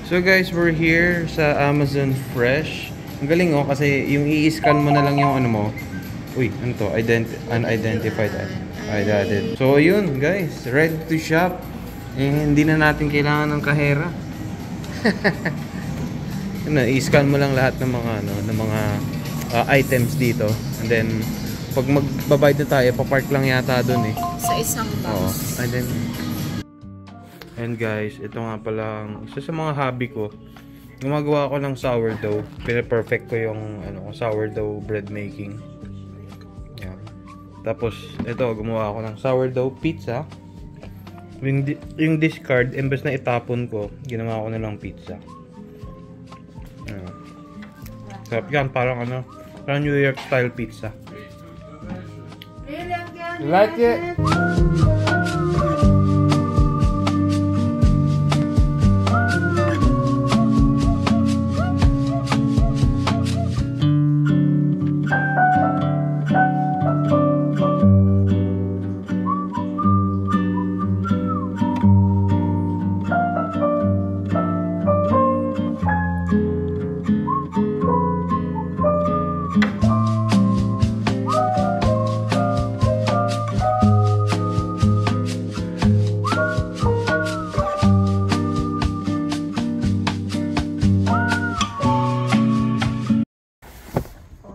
So guys, we're here sa Amazon Fresh. Ang galing oh, kasi yung i-scan mo na lang yung ano mo. Uy, ano to? Unidentified added. So yun guys, ready to shop. Hindi na natin kailangan ng kahera. I-scan mo lang lahat ng mga items dito. And then pag magbabayad na tayo, pa-park lang yata doon eh. Sa isang box. Oo. And guys, ito nga palang isa sa mga hobby ko. Gumagawa ko ng sourdough. Pina-perfect ko yung sourdough bread making. Yan. Tapos ito, gumawa ako ng sourdough pizza. Yung discard, imbes na itapon ko, ginawa ko na lang pizza. Yan. Sarap yan, parang New York style pizza. Like it?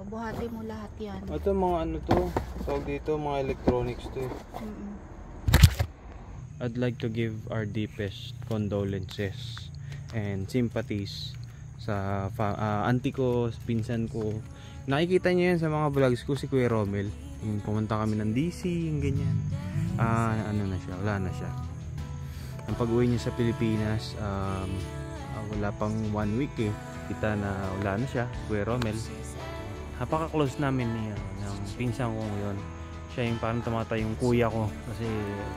Buhati mo lahat yan. Ito mga tawag dito, mga electronics to. I'd like to give our deepest condolences and sympathies sa auntie ko, pinsan ko. Nakikita niyo yan sa mga vlogs ko, si Kuya Romel. Yung pumunta kami ng DC, yung ganyan. Wala na siya. Ang pag-uwi niya sa Pilipinas, wala pang 1 week eh. Kita na wala na siya, Kuya Romel. Napaka-close namin niya, ng pinsan ko ngayon. Siya yung parang tumatay yung kuya ko kasi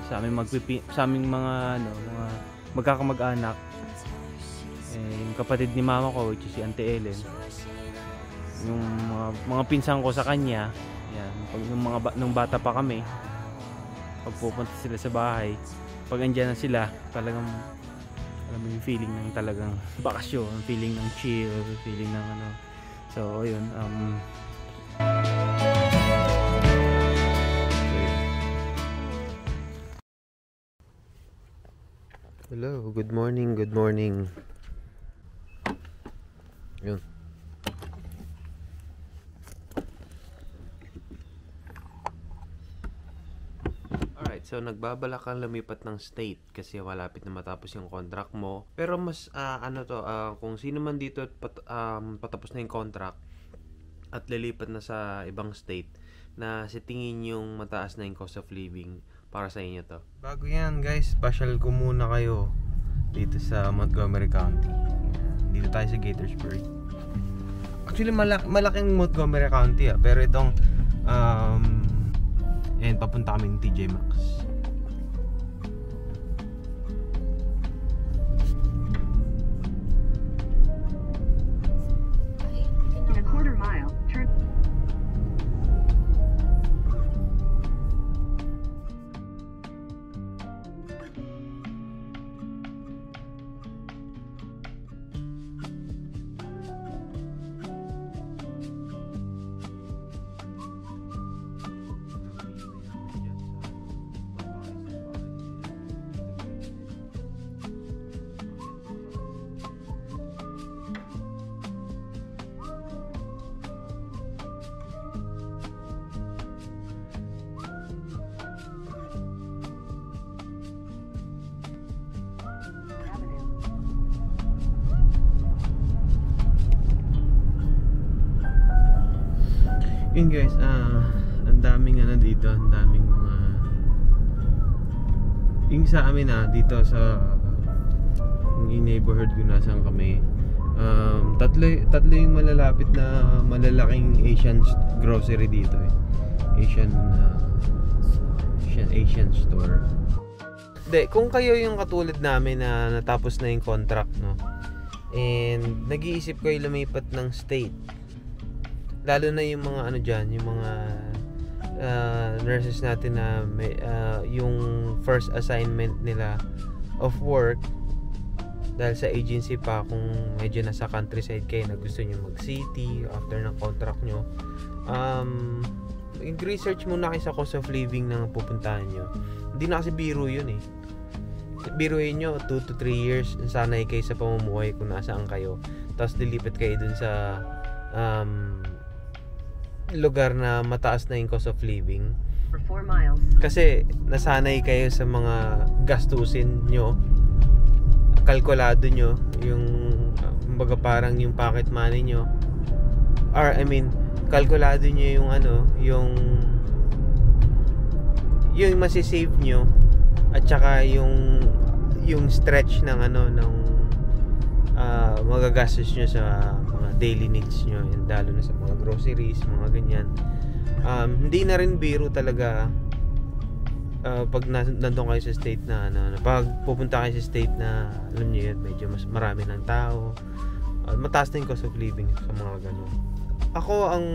sa aming mga magkakamag-anak. Yung kapatid ni mama ko, which is si Auntie Ellen. Yung mga pinsan ko sa kanya, yan, nung bata pa kami, pag pupunta sila sa bahay, pag andyan na sila, talagang alam mo yung feeling ng talagang bakasyon, feeling ng chill, feeling ng So, yun. Hello, good morning, good morning. Yun. Alright, so nagbabalak kang lumipat ng state kasi malapit na matapos yung contract mo. Pero mas kung sino man dito patapos na yung contract at lilipat na sa ibang state na sa tingin yung mataas na yung cost of living para sa inyo to. Bago yan guys, pasyal ko muna kayo dito sa Montgomery County. Dito tayo sa Gaithersburg. Actually malaking Montgomery County pero itong papunta kami ng TJ Maxx. In a quarter mile, turn. Yun guys, ang daming dito, ang daming mga yung sa amin dito sa yung neighborhood ko nasaan kami, tatlo yung malalapit na malalaking Asian grocery dito Asian store. Kung kayo yung katulad namin na natapos na yung contract and nag-iisip kayo lumipat ng state, lalo na yung mga yung mga nurses natin na may, yung first assignment nila of work dahil sa agency pa, kung medyo nasa countryside kayo na gusto nyo mag-city after ng contract nyo, research muna kayo sa cost of living na pupuntahan nyo. Hindi na kasi biro yun eh. Biruin nyo 2 to 3 years sanay kayo sa pamumuhay kung nasaan kayo, tapos lilipat kayo dun sa lugar na mataas na yung cost of living. For 4 miles. Kasi nasanay kayo sa mga gastusin nyo, kalkulado nyo yung kumbaga parang yung pocket money nyo, or kalkulado nyo yung yung masisave nyo, at saka yung stretch ng magagastos nyo sa mga daily needs nyo, lalo na sa mga groceries, mga ganyan. Hindi na rin biro talaga pag nandun kayo sa state na pag pupunta kayo sa state na alam niyo yun, medyo mas marami ng tao, mataas na yung cost of living sa mga ganun. Ako, ang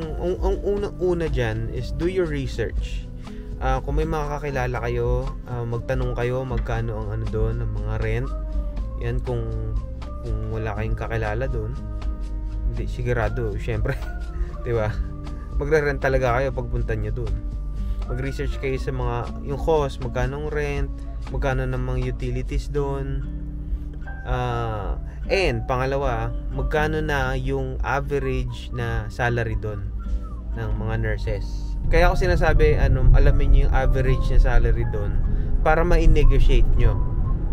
una dyan is do your research. Kung may makakakilala kayo, magtanong kayo magkano ang doon, ang mga rent. Yan, kung wala kayong kakilala doon, hindi sigurado, syempre, 'di ba? Magre-rent talaga kayo pagpunta niyo doon. Mag-research kayo sa mga yung cost, magkano ang rent, magkano namang utilities doon. And pangalawa, magkano na yung average na salary doon ng mga nurses. Kaya ako sinasabi, alamin niyo yung average na salary doon para ma-negotiate nyo.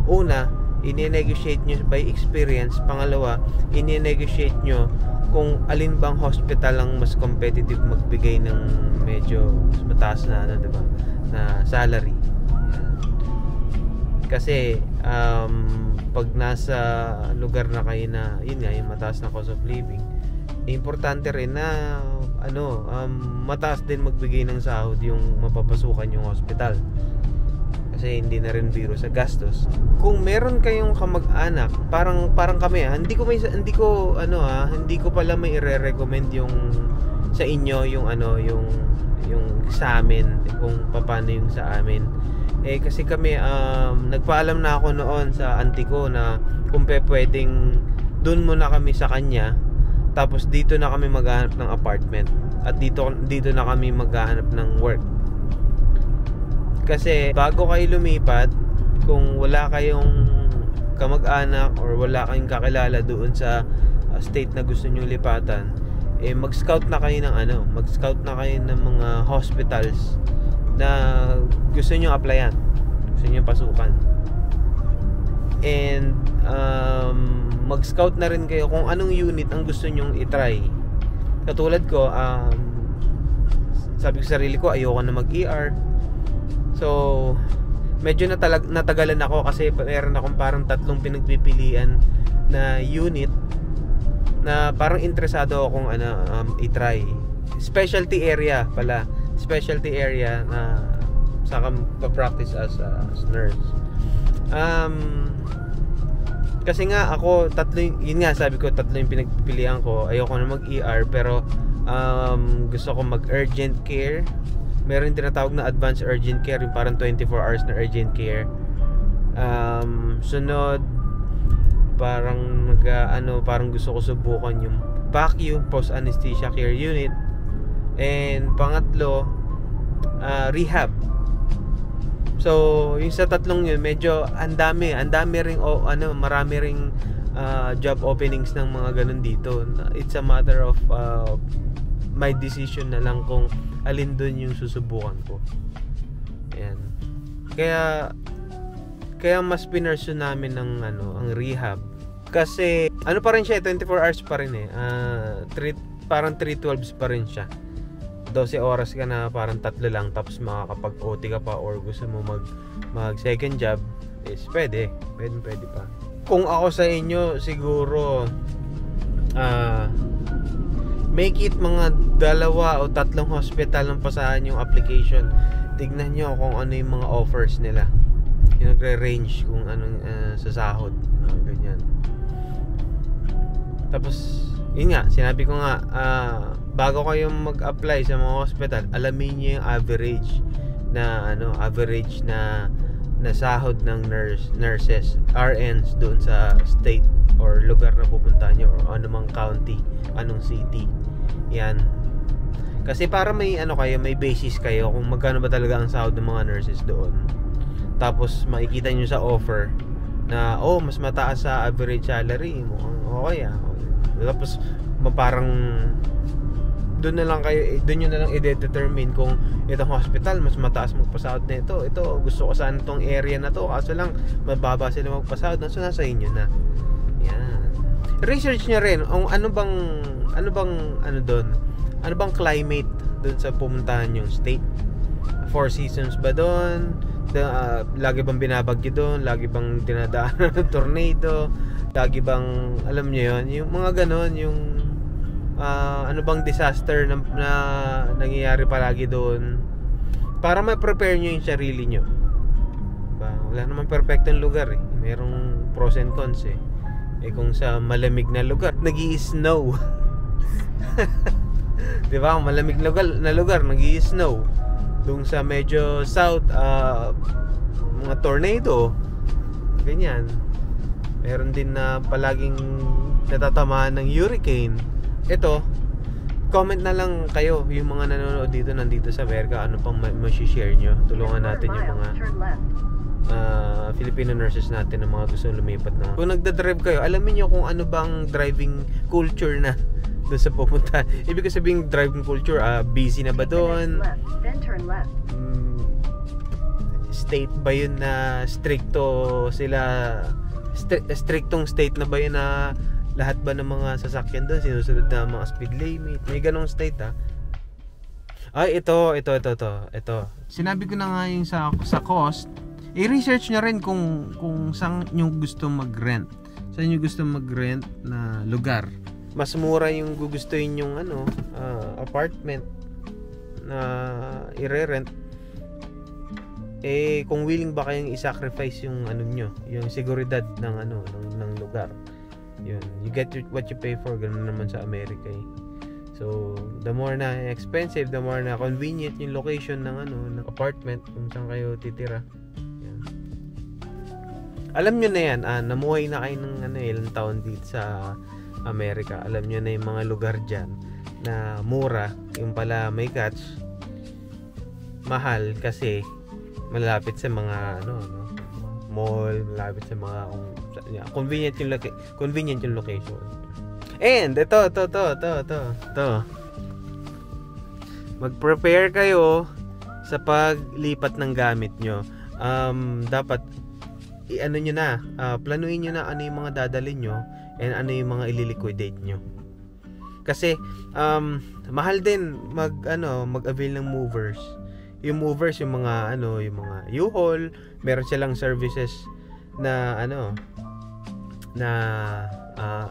Una, i-negotiate nyo by experience. Pangalawa, i-negotiate nyo kung alin bang hospital ang mas competitive magbigay ng medyo mataas na diba, na salary. Kasi pag nasa lugar na kayo na yun nga, yung mataas na cost of living, importante rin na mataas din magbigay ng sahod yung mapapasukan yung hospital. Kasi hindi na rin biro sa gastos. Kung meron kayong kamag-anak, parang kami, hindi ko pala may i-recommend yung sa inyo yung sa amin, kung paano yung sa amin. Kasi kami nagpaalam na ako noon sa auntie ko na kung pwedeng doon muna kami sa kanya, tapos dito na kami maghahanap ng apartment, at dito na kami maghahanap ng work. Kasi bago kayo lumipat, kung wala kayong kamag-anak or wala kayong kakilala doon sa state na gusto niyo lipatan, mag-scout na kayo ng mga hospitals na gusto niyo applyan, gusto niyo pasukan. And mag-scout na rin kayo kung anong unit ang gusto niyo i-try. Katulad ko, sabi ko sa sarili ko, ayoko na mag-ER. So, medyo natagalan ako kasi meron akong parang 3 pinagpipilian na unit na parang interesado akong i-try. Specialty area na saka pa-practice as nurse. Kasi nga ako, 3 yung pinagpipilian ko. Ayoko na mag-ER, pero gusto ko mag-urgent care. Meron tinatawag na advanced urgent care, yung parang 24 hours na urgent care. Sunod, parang parang gusto ko subukan yung PACU, post anesthesia care unit. And pangatlo, rehab. So, yung sa 3 yun, medyo ang dami ring marami ring job openings ng mga ganun dito. It's a matter of my decision na lang kung alin doon yung susubukan ko. Ayan. Kaya mas pinursu namin ng ang rehab. Kasi pa rin siya, 24 hours pa rin parang 312s pa rin siya. 12 oras ka na, parang 3 lang, tapos makakapag-OT ka pa or gusto mo mag second job, is pwede pa. Kung ako sa inyo, siguro make it mga 2 o 3 hospital ang pasahan yung application. Tignan nyo kung ano yung mga offers nila, yung nagre-range kung anong sa sahod, ganyan. Tapos yun nga, sinabi ko nga, bago kayong mag-apply sa mga hospital, alamin nyo yung average na na sahod ng nurses, RNs doon sa state or lugar na pupuntahan nyo, or anumang county, anong city. Yan. Kasi para may kayo, may basis kayo kung magkano ba talaga ang sahod ng mga nurses doon. Tapos makikita nyo sa offer na mas mataas sa average salary. Okay. Tapos parang doon na lang kayo, doon nyo na lang i-determine kung itong hospital mas mataas magpasahod na ito. Gusto ko saan itong area na to, kaso lang mababa sila magpasahod. So nasa inyo na. Yan. Research nyo rin ano bang climate doon sa pumuntahan yung state. 4 seasons ba doon? Lagi bang binabagyo doon? Lagi bang dinadaanan ng tornado? Lagi bang, alam nyo yun, yung mga ganon, yung ano bang disaster na nangyayari palagi doon, para ma-prepare nyo yung sarili nyo. Wala naman perfectong lugar eh. Merong pros and cons eh. Kung sa malamig na lugar, nag-i-snow. Diba? Malamig na lugar, nag-i-snow. Doon sa medyo south, mga tornado, ganyan. Meron din na palaging natatamaan ng hurricane. Ito, comment na lang kayo, yung mga nanonood dito, nandito sa Amerika, ano pang ma-share nyo. Tulungan natin yung mga Filipino nurses natin na mga gusto lumipat na. Kung nagdadrive kayo, alamin nyo kung ano bang driving culture na doon sa pupunta. Ibig sabihin driving culture, busy na ba doon? State ba yun na strictong state na ba yun na lahat ba ng mga sasakyan doon sinusunod na mga speed limit? May ganong state Ay, ito. Sinabi ko na nga yung sa cost. I-research nyo rin kung saan nyo gusto mag-rent. Saan nyo gusto mag-rent na lugar. Mas mura yung gugustuhin yung apartment na i-rent. Kung willing ba kayong i-sacrifice yung yung seguridad ng ng lugar. Yun, you get what you pay for. Ganun naman sa Amerika eh. So, the more na expensive, the more na convenient yung location ng apartment kung saan kayo titira. Yan. Alam nyo na yan, namuhay na kayo ng ilang taon dito sa Amerika. Alam nyo na yung mga lugar dyan na mura, yung pala may catch, mahal kasi malapit sa mga mall, malapit sa mga convenient yung location. And ito. Mag-prepare kayo sa paglipat ng gamit nyo. Dapat nyo na, planuin nyo na ano yung mga dadalhin nyo and ano yung mga ililiquidate nyo. Kasi mahal din mag-avail ng movers. Yung movers, yung mga U-Haul, meron silang services na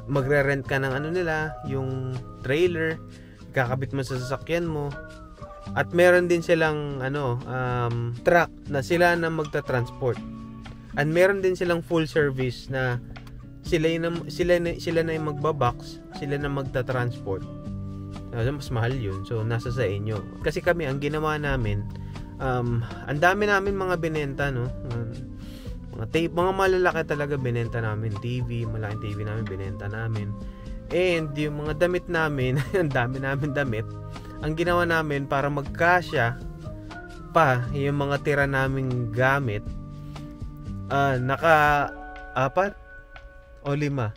magre-rent ka ng nila, yung trailer, kakabit mo sa sasakyan mo. At meron din silang truck na sila na magta-transport. And meron din silang full service na sila na yung magbabox, sila na magta-transport. Mas mahal yun. So nasa sa inyo. Kasi kami, ang ginawa namin, ang dami namin mga binenta, mga tape, mga malalaki talaga binenta namin. Malaking TV namin binenta namin. And yung mga damit namin, ang dami namin damit. Ang ginawa namin para magkasya pa yung mga tira naming gamit, naka-4 o 5.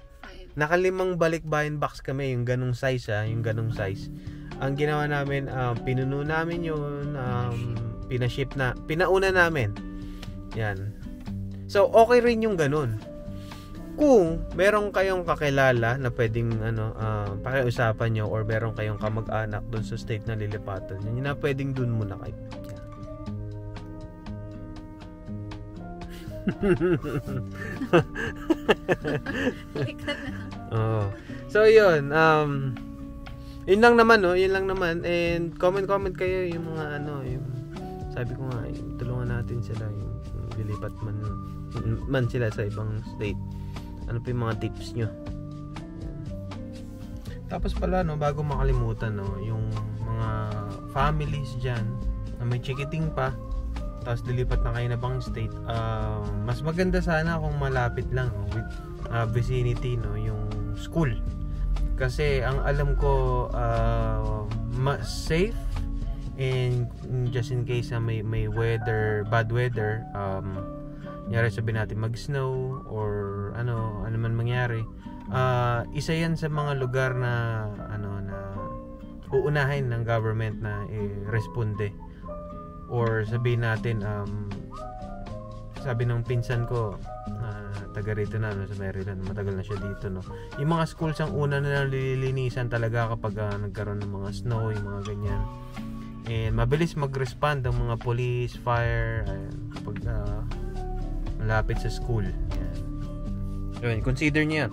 Naka-5 balikbayan box kami, yung ganong size yung ganong size. Ang ginawa namin, pinuno namin yun, pinauna namin. Yan. So, okay rin yung ganun. Kung meron kayong kakilala na pwedeng pakiusapan nyo, or meron kayong kamag-anak doon sa state na lilipatan, yun na pwedeng doon muna kayo. So yun, yun lang naman and comment kayo yung mga yung sabi ko nga, tulungan natin sila yung lilipat man sila sa ibang state. Ano pa yung mga tips nyo? Tapos pala bago makalimutan yung mga families dyan na may chikiting pa, tapos lilipat na kayo na bang state, mas maganda sana kung malapit lang with vicinity, no, yung school. Kasi ang alam ko safe, and just in case na may bad weather, nyari sabihin natin mag-snow or ano man mangyari, isa yan sa mga lugar na na uunahin ng government na i-responde. Or sabihin natin, sabi ng pinsan ko, taga rito na, sa Maryland, matagal na siya dito, no, yung mga schools ang una na nililinisan talaga kapag nagkaroon ng mga snow, yung mga ganyan, and mabilis mag-respond ang mga police, fire, kapag malapit sa school. Yan, consider niyo yan.